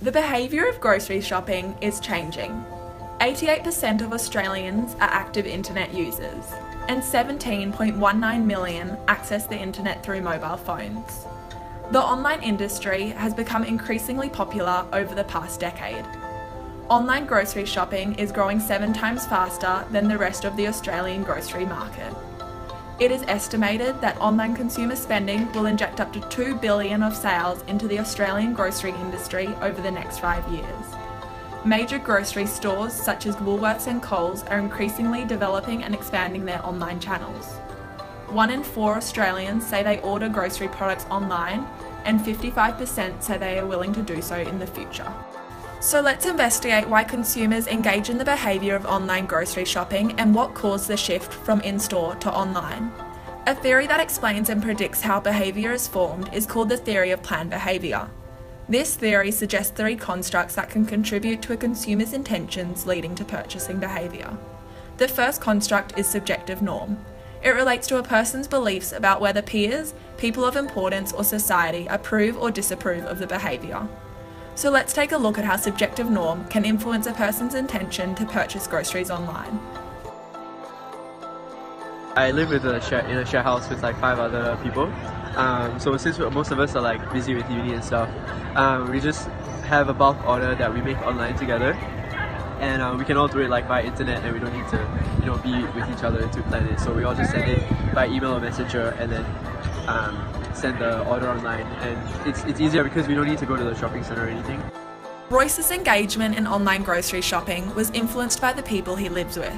The behaviour of grocery shopping is changing. 88% of Australians are active internet users, and 17.19 million access the internet through mobile phones. The online industry has become increasingly popular over the past decade. Online grocery shopping is growing 7 times faster than the rest of the Australian grocery market. It is estimated that online consumer spending will inject up to $2 billion of sales into the Australian grocery industry over the next 5 years. Major grocery stores such as Woolworths and Coles are increasingly developing and expanding their online channels. 1 in 4 Australians say they order grocery products online, and 55% say they are willing to do so in the future. So let's investigate why consumers engage in the behaviour of online grocery shopping and what caused the shift from in-store to online. A theory that explains and predicts how behaviour is formed is called the theory of planned behaviour. This theory suggests 3 constructs that can contribute to a consumer's intentions leading to purchasing behaviour. The first construct is subjective norm. It relates to a person's beliefs about whether peers, people of importance or society approve or disapprove of the behaviour. So let's take a look at how subjective norm can influence a person's intention to purchase groceries online. I live in a share house with like 5 other people. So since most of us are like busy with uni and stuff, we just have a bulk order that we make online together, and we can all do it like by internet, and we don't need to be with each other to plan it. So we all just send it by email or messenger, and then send the order online, and it's easier because we don't need to go to the shopping centre or anything. Royce's engagement in online grocery shopping was influenced by the people he lives with.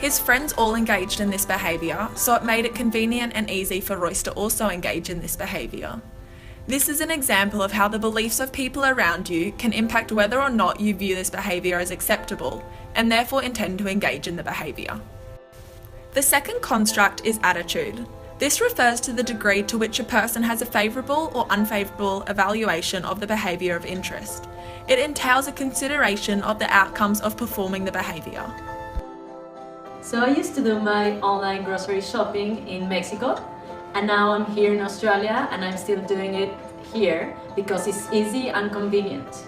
His friends all engaged in this behaviour, so it made it convenient and easy for Royce to also engage in this behaviour. This is an example of how the beliefs of people around you can impact whether or not you view this behaviour as acceptable, and therefore intend to engage in the behaviour. The second construct is attitude. This refers to the degree to which a person has a favourable or unfavourable evaluation of the behaviour of interest. It entails a consideration of the outcomes of performing the behaviour. So I used to do my online grocery shopping in Mexico, and now I'm here in Australia and I'm still doing it here because it's easy and convenient.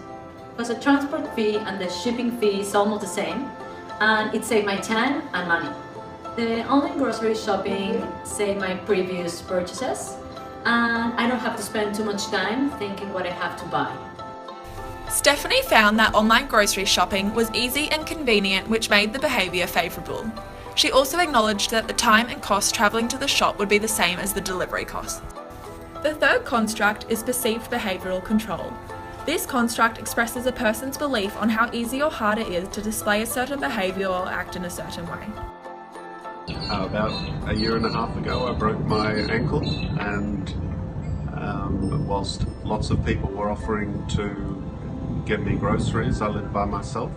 Because the transport fee and the shipping fee is almost the same, and it saved my time and money. The online grocery shopping saved my previous purchases, and I don't have to spend too much time thinking what I have to buy. Stephanie found that online grocery shopping was easy and convenient, which made the behaviour favourable. She also acknowledged that the time and cost travelling to the shop would be the same as the delivery costs. The third construct is perceived behavioural control. This construct expresses a person's belief on how easy or hard it is to display a certain behaviour or act in a certain way. About a year and a half ago I broke my ankle, and whilst lots of people were offering to get me groceries, I lived by myself,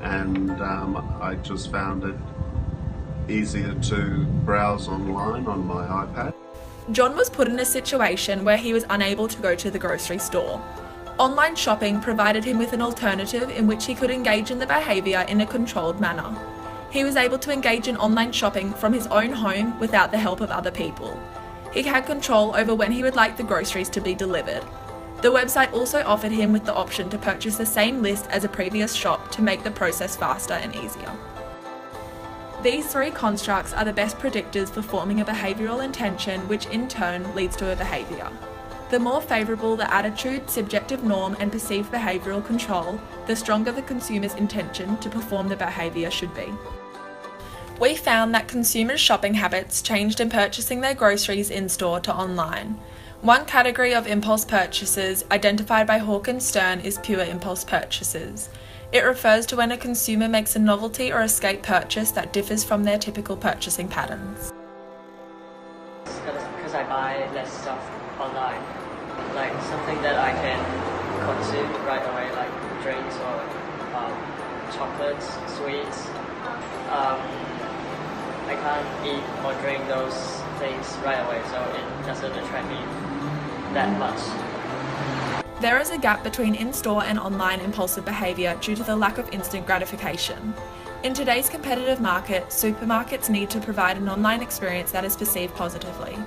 and I just found it easier to browse online on my iPad. John was put in a situation where he was unable to go to the grocery store. Online shopping provided him with an alternative in which he could engage in the behaviour in a controlled manner. He was able to engage in online shopping from his own home without the help of other people. He had control over when he would like the groceries to be delivered. The website also offered him with the option to purchase the same list as a previous shop to make the process faster and easier. These 3 constructs are the best predictors for forming a behavioural intention, which in turn leads to a behaviour. The more favourable the attitude, subjective norm and perceived behavioural control, the stronger the consumer's intention to perform the behaviour should be. We found that consumers' shopping habits changed in purchasing their groceries in-store to online. One category of impulse purchases identified by Hawkins Stern is pure impulse purchases. It refers to when a consumer makes a novelty or escape purchase that differs from their typical purchasing patterns. Because I buy less stuff online, like something that I can consume right away, like drinks or chocolates, sweets. I can't eat or drink those things right away, so it doesn't attract me that much. There is a gap between in-store and online impulsive behaviour due to the lack of instant gratification. In today's competitive market, supermarkets need to provide an online experience that is perceived positively.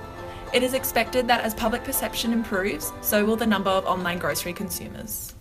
It is expected that as public perception improves, so will the number of online grocery consumers.